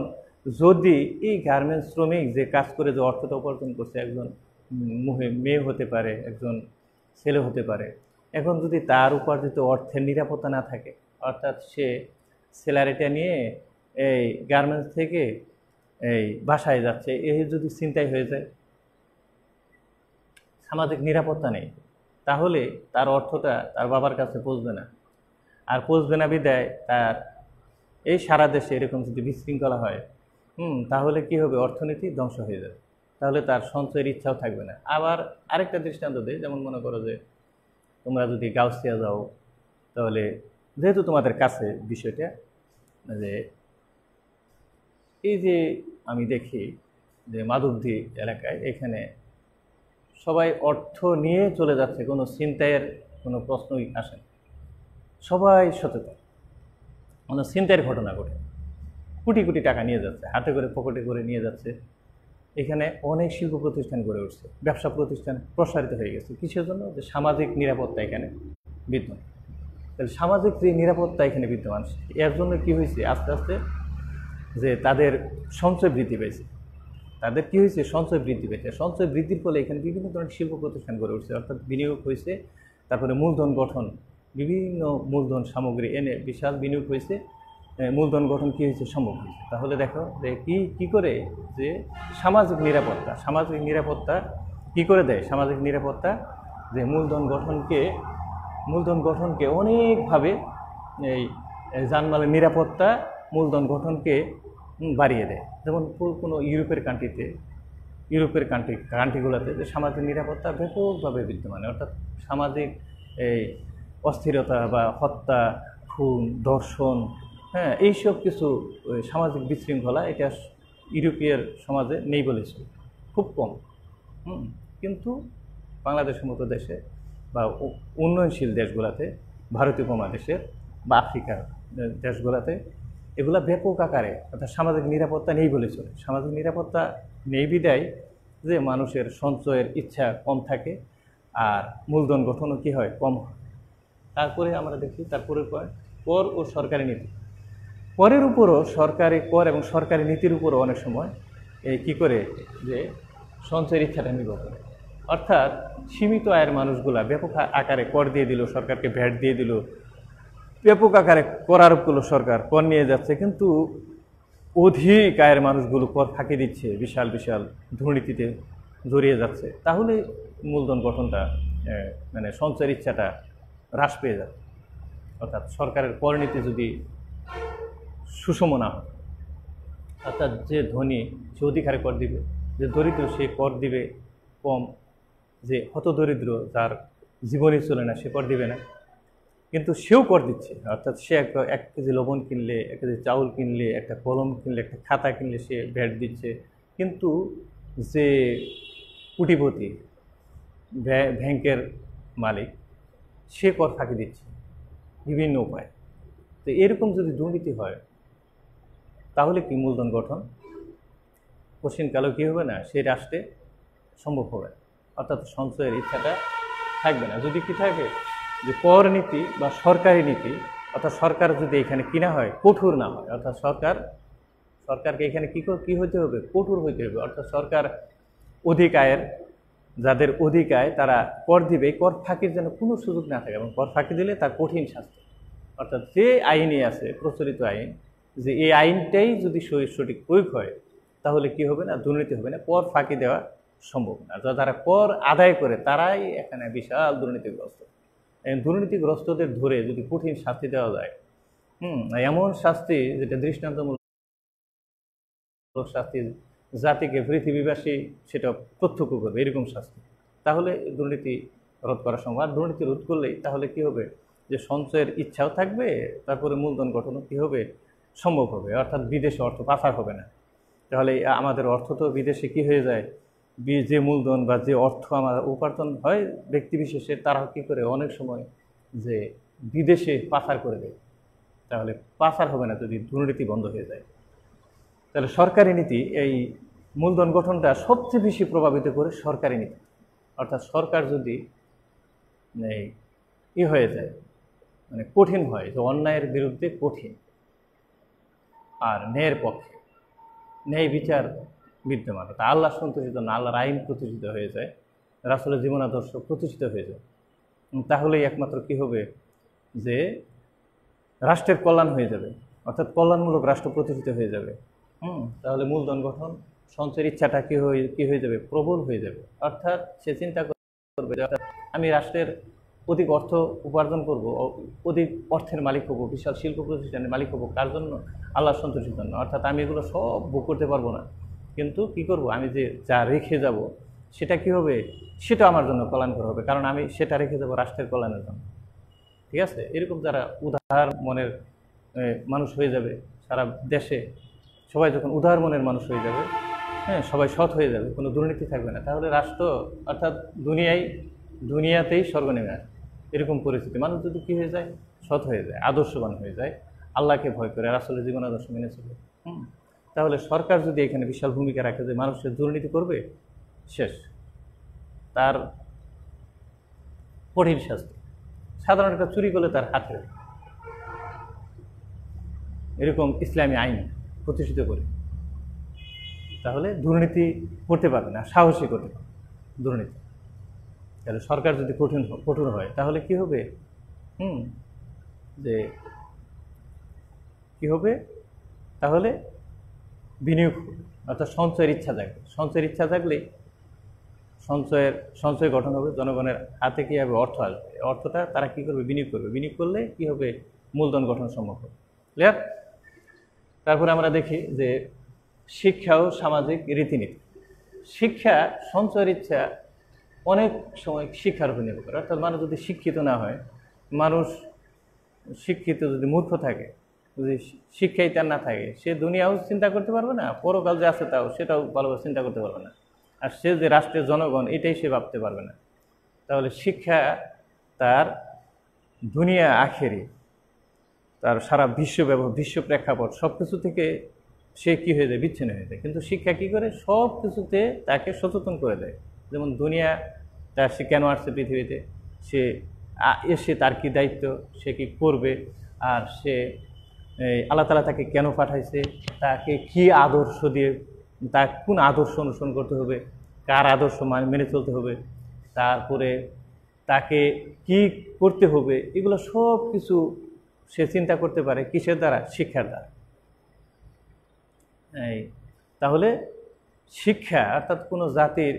যদি এই গার্মেন্টস শ্রমিক যে কাজ করে যে অর্থটা উপার্জন করছে, একজন মেয়ে হতে পারে, একজন ছেলে হতে পারে, এখন যদি তার উপার্জিত অর্থের নিরাপত্তা না থাকে, অর্থাৎ সে স্যালারিটা নিয়ে এই গার্মেন্টস থেকে এই বাসায় যাচ্ছে, এই যদি ছিনতাই হয়ে যায়, সামাজিক নিরাপত্তা নেই, তাহলে তার অর্থটা তার বাবার কাছে পৌঁছবে না। আর পৌঁছবে না বিদায় তার এই সারা দেশে এরকম যদি বিশৃঙ্খলা হয়, তাহলে কি হবে? অর্থনীতি ধ্বংস হয়ে যাবে, তাহলে তার সঞ্চয়ের ইচ্ছাও থাকবে না। আবার আরেকটা দৃষ্টান্ত দেয়, যেমন মনে করো যে তোমরা যদি গাউসিয়া যাও, তাহলে যেহেতু তোমাদের কাছে বিষয়টা, যে এই যে আমি দেখি যে মাধবদী এলাকায় এখানে সবাই অর্থ নিয়ে চলে যাচ্ছে, কোনো ছিনতাইয়ের কোনো প্রশ্নই আসে না, সবাই সচেতন, কোনো ছিনতাইয়ের ঘটনা ঘটে, কোটি কোটি টাকা নিয়ে যাচ্ছে, হাতে করে পকেটে করে নিয়ে যাচ্ছে। এখানে অনেক শিল্প প্রতিষ্ঠান গড়ে উঠছে, ব্যবসা প্রতিষ্ঠান প্রসারিত হয়ে গেছে। কিসের জন্য? যে সামাজিক নিরাপত্তা এখানে বিদ্যমান। তাহলে সামাজিক যে নিরাপত্তা এখানে বিদ্যমান, এর জন্য কি হয়েছে? আস্তে আস্তে যে তাদের সঞ্চয় বৃদ্ধি পেয়েছে, তাদের কি হয়েছে? সঞ্চয় বৃদ্ধি পেয়েছে। সঞ্চয় বৃদ্ধির ফলে এখানে বিভিন্ন ধরনের শিল্প প্রতিষ্ঠান গড়ে উঠছে, অর্থাৎ বিনিয়োগ হয়েছে, তারপরে মূলধন গঠন, বিভিন্ন মূলধন সামগ্রী এনে বিশাল বিনিয়োগ হয়েছে, মূলধন গঠন কী হয়েছে? সম্ভব হয়েছে। তাহলে দেখো যে কী করে যে সামাজিক নিরাপত্তা কী করে দেয়? সামাজিক নিরাপত্তা যে মূলধন গঠনকে অনেকভাবে এই জানমালের নিরাপত্তা মূলধন গঠনকে বাড়িয়ে দেয়। যেমন কোনো ইউরোপের কান্ট্রিগুলোতে যে সামাজিক নিরাপত্তা ব্যাপকভাবে বিদ্যমান, অর্থাৎ সামাজিক এই অস্থিরতা বা হত্যা, খুন, ধর্ষণ, এইসব কিছু সামাজিক বিশৃঙ্খলা এটা ইউরোপীয় সমাজে নেই বলেছে, খুব কম। কিন্তু বাংলাদেশের মতো দেশে বা উন্নয়নশীল দেশগুলোতে, ভারতীয় উপমহাদেশের বা আফ্রিকার দেশগুলোতে এগুলা ব্যাপক আকারে, অর্থাৎ সামাজিক নিরাপত্তা নেই বলে চলে। সামাজিক নিরাপত্তা নেই বিদায় যে মানুষের সঞ্চয়ের ইচ্ছা কম থাকে, আর মূলধন গঠনও কী হয়? কম হয়। তারপরে আমরা দেখি তারপরে কর ও সরকারি নীতি, করের উপরও সরকারি কর এবং সরকারি নীতির উপরও অনেক সময় কী করে যে সঞ্চয়ের ইচ্ছাটা নির্ভর করে। অর্থাৎ সীমিত আয়ের মানুষগুলা ব্যাপক আকারে কর দিয়ে দিল, সরকারকে ভ্যাট দিয়ে দিল, ব্যাপক আকারে কর আরোপ করলো, সরকার কর নিয়ে যাচ্ছে, কিন্তু অধিক আয়ের মানুষগুলো কর ফাঁকি দিচ্ছে, বিশাল বিশাল দুর্নীতিতে জড়িয়ে যাচ্ছে। তাহলে মূলধন গঠনটা মানে সঞ্চয়ের ইচ্ছাটা হ্রাস পেয়ে যাবে। অর্থাৎ সরকারের কর নীতি যদি সুষম না হয়, অর্থাৎ যে ধনী সে অধিক হারে কর দিবে, যে দরিদ্র সে কর দিবে কম, যে হতদরিদ্র যার জীবনই চলে না সে কর দিবে না, কিন্তু সেও কর দিচ্ছে। অর্থাৎ সে এক কেজি লবণ কিনলে, 1 কেজি চাউল কিনলে, একটা কলম কিনলে, একটা খাতা কিনলে সে ভ্যাট দিচ্ছে। কিন্তু যে কোটিপতি ব্যাংকের মালিক সে কর ফাঁকি দিচ্ছে বিভিন্ন উপায়। তো এরকম যদি দুর্নীতি হয়, তাহলে কি মূলধন গঠন কঠিনকালেও কী হবে না? সেই রাষ্ট্রে সম্ভব হবে, অর্থাৎ সঞ্চয়ের ইচ্ছাটা থাকবে না। যদি কি থাকে যে কর নীতি বা সরকারি নীতি, অর্থাৎ সরকার যদি এখানে কিনা হয় কঠোর না হয়, অর্থাৎ সরকারকে এখানে কী হতে হবে? কঠোর হইতে হবে। অর্থাৎ সরকার অধিক আয়ের, যাদের অধিক আয় তারা কর দিবে, কর ফাঁকির যেন কোনো সুযোগ না থাকে, এবং কর ফাঁকি দিলে তার কঠিন শাস্তি। অর্থাৎ যে আইনই আছে, প্রচলিত আইন, যে এই আইনটাই যদি সঠিক প্রয়োগ হয়, তাহলে কি হবে না? দুর্নীতি হবে না, কর ফাঁকি দেওয়া সম্ভব না। যারা কর আদায় করে তারাই এখানে বিশাল দুর্নীতিগ্রস্ত। দুর্নীতিগ্রস্তদের ধরে যদি কঠিন শাস্তি দেওয়া যায়, এমন শাস্তি যেটা দৃষ্টান্তমূলক শাস্তি, জাতিকে পৃথিবীবাসী সেটা প্রত্যক্ষ করবে, এরকম শাস্তি, তাহলে দুর্নীতি রোধ করা সম্ভব। আর দুর্নীতি রোধ করলেই তাহলে কি হবে? যে সঞ্চয়ের ইচ্ছাও থাকবে, তারপরে মূলধন গঠনও কী হবে? সম্ভব হবে, অর্থাৎ বিদেশে অর্থ পাচার হবে না। তাহলে আমাদের অর্থ তো বিদেশে কী হয়ে যায়? যে মূলধন বা যে অর্থ আমার উপার্জন হয় ব্যক্তিবিশেষের, তারা কী করে অনেক সময় যে বিদেশে পাচার করে দেয়। তাহলে পাচার হবে না যদি দুর্নীতি বন্ধ হয়ে যায়। তাহলে সরকারি নীতি, এই মূলধন গঠনটা সবচেয়ে বেশি প্রভাবিত করে সরকারি নীতি। অর্থাৎ সরকার যদি এই হয়ে যায়, মানে কঠিন হয়, যে অন্যায়ের বিরুদ্ধে কঠিন আর ন্যায়ের পক্ষে, ন্যায় বিচার বিদ্যমান, তা আল্লাহ সন্তুষ্ট না, আল্লাহর আইন প্রতিষ্ঠিত হয়ে যায়, রাসূলের জীবন আদর্শ প্রতিষ্ঠিত হয়ে যায়, তাহলেই একমাত্র কি হবে, যে রাষ্ট্রের কল্যাণ হয়ে যাবে, অর্থাৎ কল্যাণমূলক রাষ্ট্র প্রতিষ্ঠিত হয়ে যাবে। তাহলে মূলধন গঠন সঞ্চয়ের ইচ্ছাটা কি হয়ে যাবে, প্রবল হয়ে যাবে। অর্থাৎ সে চিন্তা করবে যে আমি রাষ্ট্রের অধিক অর্থ উপার্জন করব, অধিক অর্থের মালিক হব, বিশাল শিল্প প্রতিষ্ঠানের মালিক হব, কার জন্য? আল্লাহ সন্তুষ্টির জন্য। অর্থাৎ আমি এগুলো সব ভোগ করতে পারবো না, কিন্তু কি করব, আমি যে যা রেখে যাব সেটা কি হবে, সেটা আমার জন্য কল্যাণকর হবে, কারণ আমি সেটা রেখে যাব রাষ্ট্রের কল্যাণের জন্য। ঠিক আছে? এরকম যারা উদার মনের মানুষ হয়ে যাবে সারা দেশে, সবাই যখন উদার মনের মানুষ হয়ে যাবে, হ্যাঁ, সবাই সৎ হয়ে যাবে, কোনো দুর্নীতি থাকবে না, তাহলে রাষ্ট্র অর্থাৎ দুনিয়াতেই স্বর্গ নেমে আসে। এরকম পরিস্থিতি, মানুষ যদি কী হয়ে যায়, সৎ হয়ে যায়, আদর্শবান হয়ে যায়, আল্লাহকে ভয় করে, আসলে জীবন আদর্শ মেনে চলে, তাহলে সরকার যদি এখানে বিশাল ভূমিকা রাখে যে মানুষের দুর্নীতি করবে, শেষ, তার কঠিন শাস্তি। সাধারণ একটা চুরি করলে তার হাতে, এরকম ইসলামী আইন প্রতিষ্ঠিত করে, তাহলে দুর্নীতি করতে পারবে না, সাহসী করতে পারবে দুর্নীতি। তাহলে সরকার যদি কঠোর হয়, তাহলে কি হবে, যে কি হবে, তাহলে বিনিয়োগ, অর্থাৎ সঞ্চয়ের ইচ্ছা জাগবে। সঞ্চয়ের ইচ্ছা জাগলে সঞ্চয় গঠন হবে, জনগণের হাতে কী হবে, অর্থ আসবে, অর্থটা তারা কী করবে, বিনিয়োগ করবে, বিনিয়োগ করলে কী হবে, মূলধন গঠন সম্ভব হবে। ক্লিয়ার? তারপরে আমরা দেখি যে শিক্ষা ও সামাজিক রীতিনীতি। শিক্ষা সঞ্চয়ের ইচ্ছা অনেক সময় শিক্ষার উপর নির্ভর করে। অর্থাৎ মানুষ যদি শিক্ষিত না হয়, মানুষ শিক্ষিত যদি মূর্খ থাকে, যদি শিক্ষাই তার না থাকে, সে দুনিয়াও চিন্তা করতে পারবে না, পরকাল যে আছে তাও সেটাও ভালোভাবে চিন্তা করতে পারবে না, আর সে যে রাষ্ট্রের জনগণ এটাই সে ভাবতে পারবে না। তাহলে শিক্ষা তার দুনিয়া আখেরি, তার সারা বিশ্ব প্রেক্ষাপট সব কিছু থেকে সে কী হয়ে যায়, বিচ্ছিন্ন হয়ে যায়। কিন্তু শিক্ষা কী করে, সব কিছুতে তাকে সচেতন করে দেয়। যেমন দুনিয়া, তার সে কেন আসছে পৃথিবীতে, সে এসে তার কি দায়িত্ব, সে কি করবে, আর সে আল্লাহ তাআলা তাকে কেন পাঠাইছে, তাকে কি আদর্শ দিয়ে, তার কোন আদর্শ অনুসরণ করতে হবে, কার আদর্শ মেনে চলতে হবে, তারপরে তাকে কি করতে হবে, এগুলো সব কিছু সে চিন্তা করতে পারে কিসের দ্বারা, শিক্ষার দ্বারা। তাহলে শিক্ষা অর্থাৎ কোনো জাতির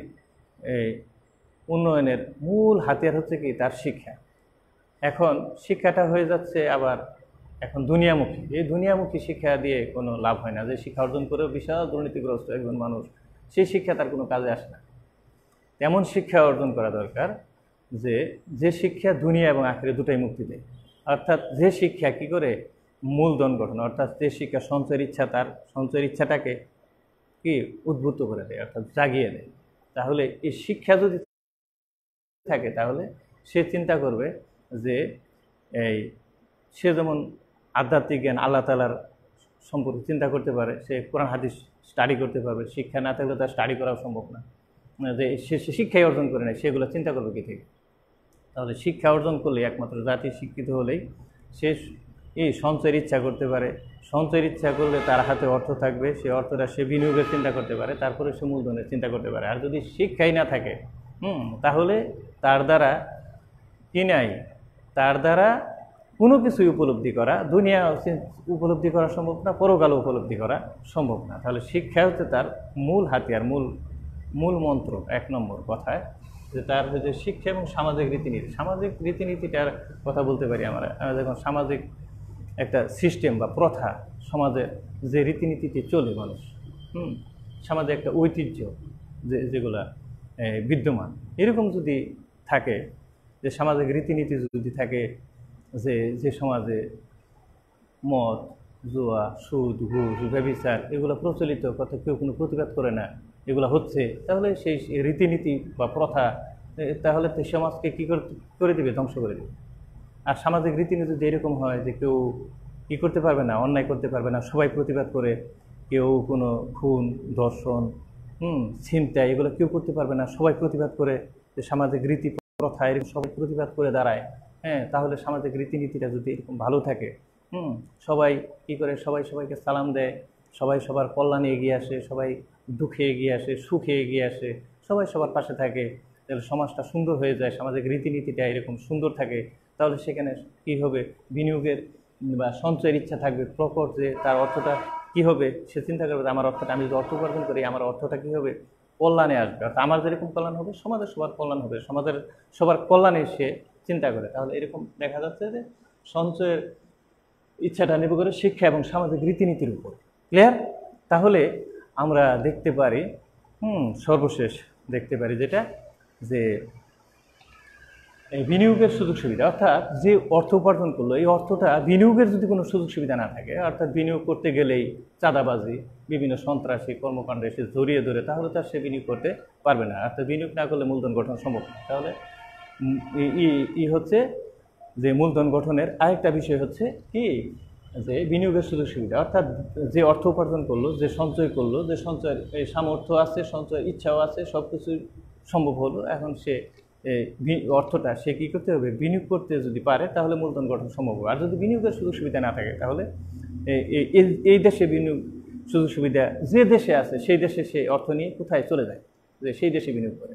উন্নয়নের মূল হাতিয়ার হচ্ছে কি, তার শিক্ষা। এখন শিক্ষাটা হয়ে যাচ্ছে আবার এখন দুনিয়ামুখী। এই দুনিয়ামুখী শিক্ষা দিয়ে কোনো লাভ হয় না, যে শিক্ষা অর্জন করেও বিশাল দুর্নীতিগ্রস্ত একজন মানুষ, সেই শিক্ষা তার কোনো কাজে আসে না। তেমন শিক্ষা অর্জন করা দরকার যে শিক্ষা দুনিয়া এবং আখিরে দুটাই মুক্তি দেয়। অর্থাৎ যে শিক্ষা কি করে, মূলধন গঠন, অর্থাৎ যে শিক্ষা সঞ্চয়ের ইচ্ছা, তার সঞ্চয়ের ইচ্ছাটাকে কি উদ্বুদ্ধ করে দেয়, অর্থাৎ জাগিয়ে দেয়। তাহলে এই শিক্ষা যদি থাকে, তাহলে সে চিন্তা করবে যে সে যেমন আধ্যাত্মিক জ্ঞান, আল্লাহ তাআলার সম্পর্কে চিন্তা করতে পারে, সে কোরআন হাদিস স্টাডি করতে পারবে। শিক্ষা না থাকলে তার স্টাডি করাও সম্ভব না, যে সে শিক্ষাই অর্জন করে নেয়, সেগুলো চিন্তা করবে কি থেকে। তাহলে শিক্ষা অর্জন করলে, একমাত্র জাতি শিক্ষিত হলেই সে এই সঞ্চয়ের ইচ্ছা করতে পারে। সঞ্চয়ের ইচ্ছা করলে তার হাতে অর্থ থাকবে, সে অর্থটা সে বিনিয়োগের চিন্তা করতে পারে, তারপরে সে মূলধনের চিন্তা করতে পারে। আর যদি শিক্ষাই না থাকে, তাহলে তার দ্বারা কি নাই, তার দ্বারা কোনো কিছুই উপলব্ধি করা, দুনিয়া উপলব্ধি করা সম্ভব না, পরকালও উপলব্ধি করা সম্ভব না। তাহলে শিক্ষা হচ্ছে তার মূল হাতিয়ার, মূল মন্ত্র, এক নম্বর কথায়, যে তার হচ্ছে শিক্ষা এবং সামাজিক রীতিনীতি। সামাজিক রীতিনীতিটার কথা বলতে পারি আমরা যখন সামাজিক একটা সিস্টেম বা প্রথা, সমাজের যে রীতিনীতিতে চলে মানুষ, সমাজে একটা ঐতিহ্য যেগুলা বিদ্যমান, এরকম যদি থাকে, যে সামাজিক রীতিনীতি যদি থাকে, যে সমাজে মদ, জুয়া, সুদ, ঘুষ, ব্যভিচার এগুলো প্রচলিত, কথা কেউ কোনো প্রতিবাদ করে না, এগুলো হচ্ছে, তাহলে সেই রীতিনীতি বা প্রথা, তাহলে তো সমাজকে কী করে দেবে, ধ্বংস করে দেবে। আর সামাজিক রীতিনীতি যদি এরকম হয় যে কেউ কী করতে পারবে না, অন্যায় করতে পারবে না, সবাই প্রতিবাদ করে, কেউ কোনো খুন, ধর্ষণ, ছিনতাই এগুলো কেউ করতে পারবে না। সবাই প্রতিবাদ করে, যে সামাজিক রীতি প্রথা এরকম সবাই প্রতিবাদ করে দাঁড়ায়, হ্যাঁ, তাহলে সামাজিক রীতিনীতিটা যদি এরকম ভালো থাকে, সবাই কী করে, সবাই সবাইকে সালাম দেয়, সবাই সবার কল্যাণে এগিয়ে আসে, সবাই দুঃখে এগিয়ে আসে, সুখে এগিয়ে আসে, সবাই সবার পাশে থাকে, তাহলে সমাজটা সুন্দর হয়ে যায়, সামাজিক রীতিনীতিটা এরকম সুন্দর থাকে, তাহলে সেখানে কী হবে, বিনিয়োগের বা সঞ্চয়ের ইচ্ছা থাকবে, প্রকট যে তার অর্থটা কী হবে, সে চিন্তা করবে আমার অর্থটা, আমি যদি অর্থ উপার্জন করি আমার অর্থটা কী হবে, কল্যাণে আসবে, অর্থাৎ আমার যেরকম কল্যাণ হবে সমাজের সবার কল্যাণ হবে, সমাজের সবার কল্যাণে সে চিন্তা করে। তাহলে এরকম দেখা যাচ্ছে যে সঞ্চয়ের ইচ্ছাটা নির্ভর করে শিক্ষা এবং সামাজিক রীতিনীতির উপর। ক্লিয়ার? তাহলে আমরা দেখতে পারি, সর্বশেষ দেখতে পারি যেটা, যে এই বিনিয়োগের সুযোগ সুবিধা, অর্থাৎ যে অর্থ উপার্জন করলো এই অর্থটা বিনিয়োগের যদি কোনো সুযোগ সুবিধা না থাকে, অর্থাৎ বিনিয়োগ করতে গেলেই চাঁদাবাজি, বিভিন্ন সন্ত্রাসী কর্মকাণ্ডে সে জড়িয়ে ধরে, তাহলে তার সে বিনিয়োগ করতে পারবে না। অর্থাৎ বিনিয়োগ না করলে মূলধন গঠন সম্ভব না। তাহলে হচ্ছে যে মূলধন গঠনের আরেকটা বিষয় হচ্ছে কি, যে বিনিয়োগের সুযোগ সুবিধা, অর্থাৎ যে অর্থ উপার্জন করলো, যে সঞ্চয় করলো, যে সঞ্চয়ের এই সামর্থ্য আছে, সঞ্চয়ের ইচ্ছাও আছে, সব কিছু সম্ভব হলো, এখন সে অর্থটা সে কী করতে হবে, বিনিয়োগ করতে যদি পারে তাহলে মূলধন গঠন সম্ভব হবে। আর যদি বিনিয়োগের সুযোগ সুবিধা না থাকে তাহলে এই দেশে বিনিয়োগ সুযোগ সুবিধা যে দেশে আছে সেই দেশে সে অর্থ নিয়ে কোথায় চলে যায়, যে সেই দেশে বিনিয়োগ করে।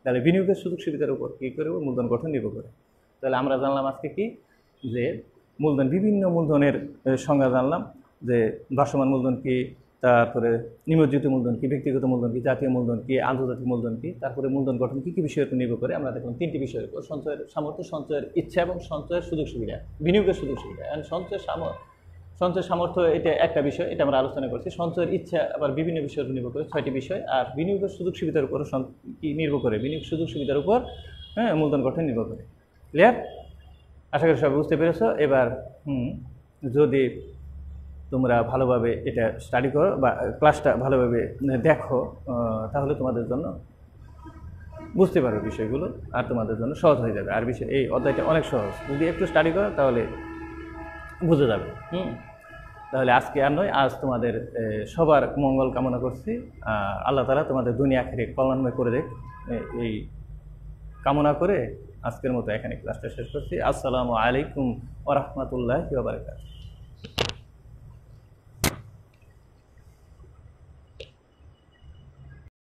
তাহলে বিনিয়োগের সুযোগ সুবিধার উপর কী করবে, মূলধন গঠন নির্ভর করে। তাহলে আমরা জানলাম আজকে কি, যে মূলধন, বিভিন্ন মূলধনের সংজ্ঞা জানলাম, যে ভাসমান মূলধন কি, তারপরে নিমজ্জিত মূলধন কি, ব্যক্তিগত মূলধন কি, জাতীয় মূলধন কি, আন্তর্জাতিক মূলধন কি, তারপরে মূলধন গঠন কী কী বিষয়ের উপর নির্ভর করে আমরা দেখলাম 3টি বিষয়ের উপর: সঞ্চয়ের সামর্থ্য, সঞ্চয়ের ইচ্ছা এবং সঞ্চয়ের সুযোগ সুবিধা, বিনিয়োগের সুযোগ সুবিধা। আর সঞ্চয় সামর্থ্য এটা একটা বিষয়, এটা আমরা আলোচনা করছি। সঞ্চয়ের ইচ্ছা আবার বিভিন্ন বিষয়ের উপর নির্ভর করে, 6টি বিষয়। আর বিনিয়োগের সুযোগ সুবিধার উপর কি নির্ভর করে, বিনিয়োগ সুযোগ সুবিধার উপর মূলধন গঠন নির্ভর করে। ক্লিয়ার? আশা করি সবাই বুঝতে পেরেছ। এবার যদি তোমরা ভালোভাবে এটা স্টাডি করো বা ক্লাসটা ভালোভাবে দেখো, তাহলে তোমাদের জন্য বুঝতে পারবে বিষয়গুলো, আর তোমাদের জন্য সহজ হয়ে যাবে। আর বিষয় এই অধ্যায়টা অনেক সহজ, যদি একটু স্টাডি করো তাহলে বুঝে যাবে। তাহলে আজকে আর নয়, আজ তোমাদের সবার মঙ্গল কামনা করছি। আল্লাহ তাআলা তোমাদের দুনিয়া আখিরাত কল্যাণময় করে দেখ, এই কামনা করে আজকের মতো এখানে ক্লাসটা শেষ করছি। আসসালামু আলাইকুম ওয়া রাহমাতুল্লাহি ওয়া বারাকাতুহু।